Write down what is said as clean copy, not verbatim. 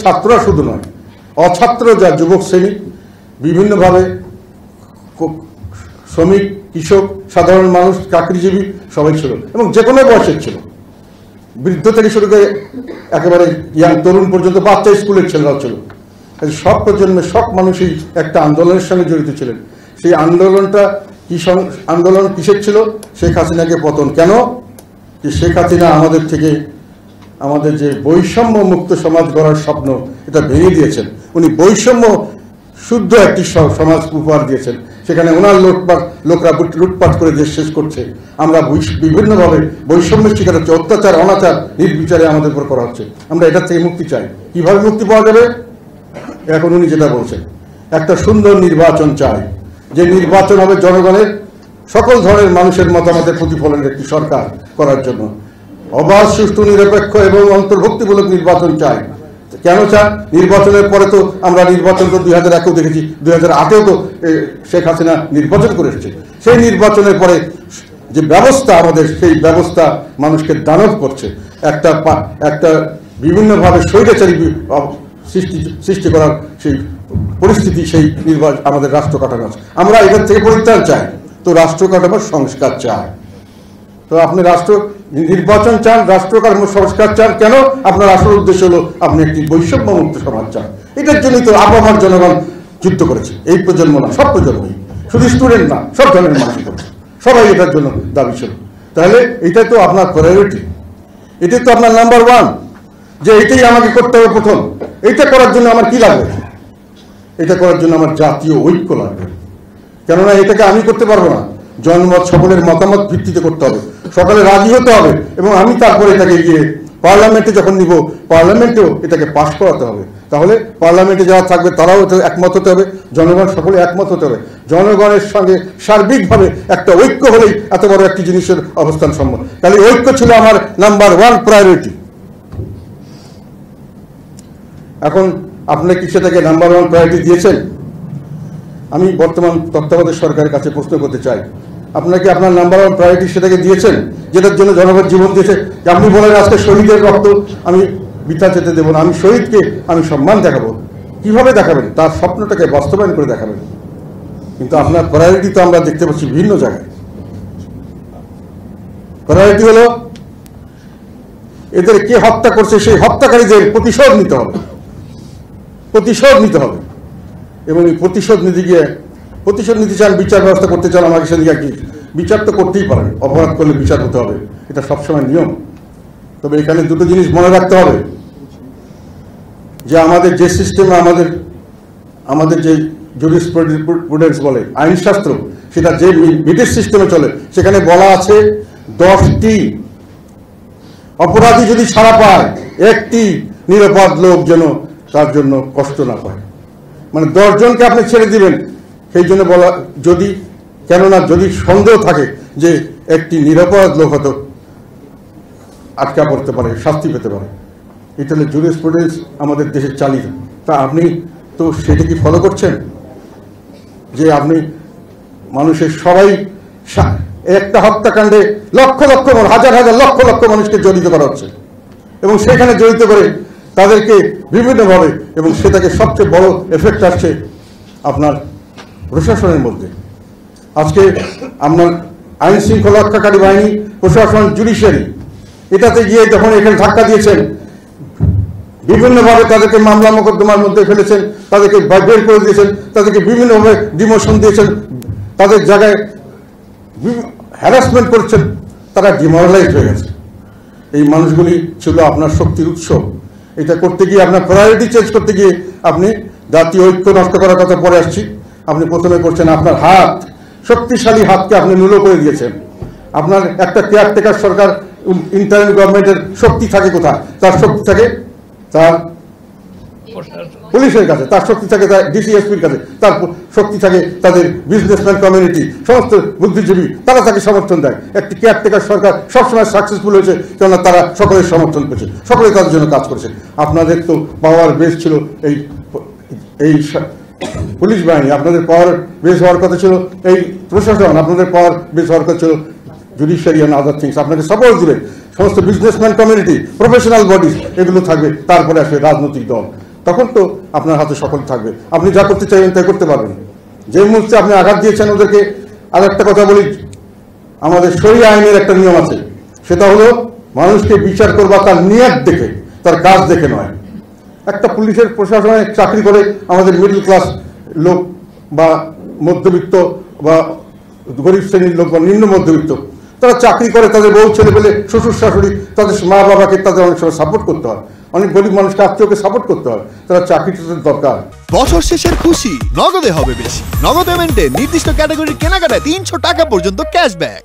ছাত্ররা শুধু নয়, অছাত্র যা যুবক শ্রেণী বিভিন্নভাবে শ্রমিক, কৃষক, সাধারণ মানুষ, চাকরিজীবী সবাই ছিল এবং যে কোনো বয়সের ছিল, বৃদ্ধ থেকে শুরু করে একেবারে ইয়াং তরুণ পর্যন্ত বাচ্চা স্কুলের ছেলেরাও ছিল। সব প্রজন্মের সব মানুষই একটা আন্দোলনের সঙ্গে জড়িত ছিলেন। সেই আন্দোলনটা আন্দোলন কিসের ছিল? শেখ হাসিনাকে পতন। কেন? যে শেখ হাসিনা আমাদের থেকে আমাদের যে বৈষম্য মুক্ত সমাজ গড়ার স্বপ্ন এটা ভেঙে দিয়েছেন। উনি বৈষম্য শুদ্ধ একটি সমাজ উপহার দিয়েছেন। সেখানে ওনার লোকরা লুটপাট করে দেশ শেষ করছে। আমরা বিভিন্নভাবে বৈষম্যের শিকার হচ্ছে, অত্যাচার অনাচার নির্বিচারে আমাদের উপর করা হচ্ছে। আমরা এটা থেকে মুক্তি চাই। কিভাবে মুক্তি পাওয়া যাবে? এখন উনি যেটা বলছেন, একটা সুন্দর নির্বাচন চাই, যে নির্বাচন হবে জনগণের সকল ধরনের মানুষের মতামতের প্রতিফলনের একটি সরকার করার জন্য। অবাধ, সুষ্ঠু, নিরপেক্ষ এবং অন্তর্ভুক্তিমূলক নির্বাচন চাই। কেন চান? নির্বাচনের পরে তো আমরা নির্বাচন তো 2001-এও দেখেছি, 2008-এও তো শেখ হাসিনা নির্বাচন করে এসেছে। সেই নির্বাচনের পরে যে ব্যবস্থা আমাদের, সেই ব্যবস্থা মানুষকে দানব করছে। একটা বিভিন্নভাবে স্বৈরাচারী সৃষ্টি করার সেই পরিস্থিতি, সেই নির্বাচন আমাদের রাষ্ট্র কাঠামো। আমরা এটার থেকে পরিত্রাণ চাই, তো রাষ্ট্র কাঠামোর সংস্কার চাই। তো আপনি নির্বাচন চান, রাষ্ট্র কাঠামোর সংস্কার চান। কেন? আপনার আসল উদ্দেশ্য হলো আপনি একটি বৈষম্য মুক্ত সমাজ চান। এটার জন্যই তো আপামার জনগণ যুদ্ধ করেছে। এই প্রজন্ম না, সব প্রজন্মই, শুধু স্টুডেন্ট না, সব ধরনের মানুষ করেছে, সবাই এটার জন্য দাবি ছিল। তাহলে এটা তো আপনার প্রায়োরিটি, এটাই তো আপনার নাম্বার ওয়ান, যে এটাই আমাকে করতে হবে প্রথম। এইটা করার জন্য আমার কি লাগবে? এটা করার জন্য আমার জাতীয় ঐক্য লাগবে। কেননা এটাকে আমি করতে পারবো না, জনমত সকলের মতামত ভিত্তিতে করতে হবে, সকালে রাজি হতে হবে এবং আমি তারপরে এটাকে গিয়ে পার্লামেন্টে যখন নিব, পার্লামেন্টেও এটাকে পাশ করাতে হবে। তাহলে পার্লামেন্টে যারা থাকবে তারাও এটা একমত হতে হবে, জনগণ সকলে একমত হতে হবে। জনগণের সঙ্গে সার্বিকভাবে একটা ঐক্য হলেই এত বড় একটি জিনিসের অবস্থান সম্ভব। তাহলে ঐক্য ছিল আমার নাম্বার ওয়ান প্রায়োরিটি। এখন আপনি কি সেটাকে নাম্বার ওয়ান প্রায়োরিটি দিয়েছেন? আমি বর্তমান তত্ত্বাবধায়ক সরকারের কাছে প্রশ্ন করতে চাই, আপনারা কি আপনার নাম্বার ওয়ান প্রায়োরিটি সেটাকে দিয়েছেন, যেটার জন্য জনগণ জীবন দিয়েছে? আপনি বলেন আজকে শহীদের রক্ত আমি বৃথা যেতে দেবো না, আমি শহীদকে আমি সম্মান দেখাবো। কিভাবে দেখাবেন? তার স্বপ্নটাকে বাস্তবায়ন করে দেখাবেন। কিন্তু আপনার প্রায়োরিটি তো আমরা দেখতে পাচ্ছি বিভিন্ন জায়গায়। প্রায়োরিটি হলো এদের কে হত্যা করছে সেই হত্যাকারীদের প্রতিশোধ নিতে হবে, প্রতিশোধ নিতে হবে। এবং এই প্রতিশোধ নিতে চান, বিচার ব্যবস্থা করতে চান, আমাকে সেদিকে কি বিচার তো করতেই পারেন, অপরাধ করলে বিচার হতে হবে, এটা সবসময় নিয়ম। তবে এখানে দুটো জিনিস মনে রাখতে হবে, যে আমাদের যে সিস্টেমে আমাদের যে জুরিসপ্রুডেন্স বলে আইনশাস্ত্র, সেটা যে ব্রিটিশ সিস্টেমে চলে, সেখানে বলা আছে 10টি অপরাধী যদি ছাড়া পায়, একটি নিরাপদ লোক যেন তার জন্য কষ্ট না পায়। মানে 10 জনকে আপনি ছেড়ে দিবেন, সেই জন্য বলা, কেননা যদি সন্দেহ থাকে যে একটি নিরাপদ লোক হয়তো আটকা পড়তে পারে, শাস্তি পেতে পারে। এটা হলো জুরিসপ্রুডেন্স আমাদের দেশের চালিত। তা আপনি তো সেটা কি ফলো করছেন? যে আপনি মানুষের সবাই একটা হত্যাকাণ্ডে লক্ষ লক্ষ হাজার হাজার লক্ষ লক্ষ মানুষকে জড়িত করা হচ্ছে এবং সেখানে জড়িত করে তাদেরকে বিভিন্নভাবে, এবং সেটাকে সবচেয়ে বড় এফেক্ট আসছে আপনার প্রশাসনের মধ্যে। আজকে আপনার আইন শৃঙ্খলা রক্ষাকারী বাহিনী, প্রশাসন, জুডিশিয়ারি, এটাতে গিয়ে যখন এখানে ধাক্কা দিয়েছেন, বিভিন্নভাবে তাদেরকে মামলা মোকদ্দমার মধ্যে ফেলেছেন, তাদেরকে বের করে দিয়েছেন, তাদেরকে বিভিন্নভাবে ডিমোশন দিয়েছেন, তাদের জায়গায় হ্যারাসমেন্ট করছেন, তারা ডিমোরালাইজ হয়ে গেছে। এই মানুষগুলি ছিল আপনার শক্তির উৎস। এটা করতে গিয়ে, আপনার প্রায়োরিটি চেঞ্জ করতে গিয়ে আপনি জাতীয় ঐক্য নষ্ট করার কথা পরে আসছি। আপনি প্রথমে করছেন আপনার হাত, শক্তিশালী হাতকে আপনি নুলো করে দিয়েছেন। আপনার একটা কেয়ারটেকার সরকার, ইন্টারিম গভর্নমেন্টের শক্তি থাকে কোথায়? তার শক্তি থাকে তার পুলিশের কাছে, তার শক্তি থাকে তার ডিসিএসপির কাছে, তার শক্তি থাকে তাদের বিজনেসম্যান কমিউনিটি, সমস্ত বুদ্ধিজীবী, তারা তাকে সমর্থন দেয়। একটি কেয়ারটেকার সরকার সবসময় সাকসেসফুল হয়েছে, কেননা তারা সকলের সমর্থন পেয়েছে, সকলে তাদের জন্য কাজ করেছে। আপনাদের তো পাওয়ার বেস ছিল এই পুলিশ বাহিনী, আপনাদের পাওয়ার বেস হওয়ার কথা ছিল এই প্রশাসন, আপনাদের পাওয়ার বেস হওয়ার কথা ছিল জুডিশিয়ারি অ্যান্ড আদার থিংস। আপনাকে সাপোর্ট দিবে সমস্ত বিজনেসম্যান কমিউনিটি, প্রফেশনাল বডিজ, এগুলো থাকবে। তারপরে আসবে রাজনৈতিক দল। তখন তো আপনার হাতে সকল থাকবে, আপনি যা করতে চাইবেন তাই করতে পারবেন। যে মুহূর্তে আপনি আঘাত দিয়েছেন ওদেরকে, আর একটা কথা বলি, আমাদের শরিয়া আইনের একটা নিয়ম আছে, সেটা হলো মানুষকে বিচার করবা তার নিয়ত দেখে, তার কাজ দেখে নয়। একটা পুলিশের প্রশাসনে চাকরি করে আমাদের মিডল ক্লাস লোক বা মধ্যবিত্ত বা গরিব শ্রেণীর লোক বা নিম্ন মধ্যবিত্ত, তারা চাকরি করে, তাদের বউ ছেলে পেলে শ্বশুর শাশুড়ি তাদের মা বাবাকে তাদের অনেক সময় সাপোর্ট করতে হয়, অনেক গরিব মানুষকে আত্মীয়কে সাপোর্ট করতে হয়, তারা চাকরিটা দরকার। বছর শেষের খুশি নগদে হবে বেশি। নগদ পেমেন্টে নির্দিষ্ট ক্যাটাগরির কেনাকাটায় 300 টাকা পর্যন্ত ক্যাশব্যাক।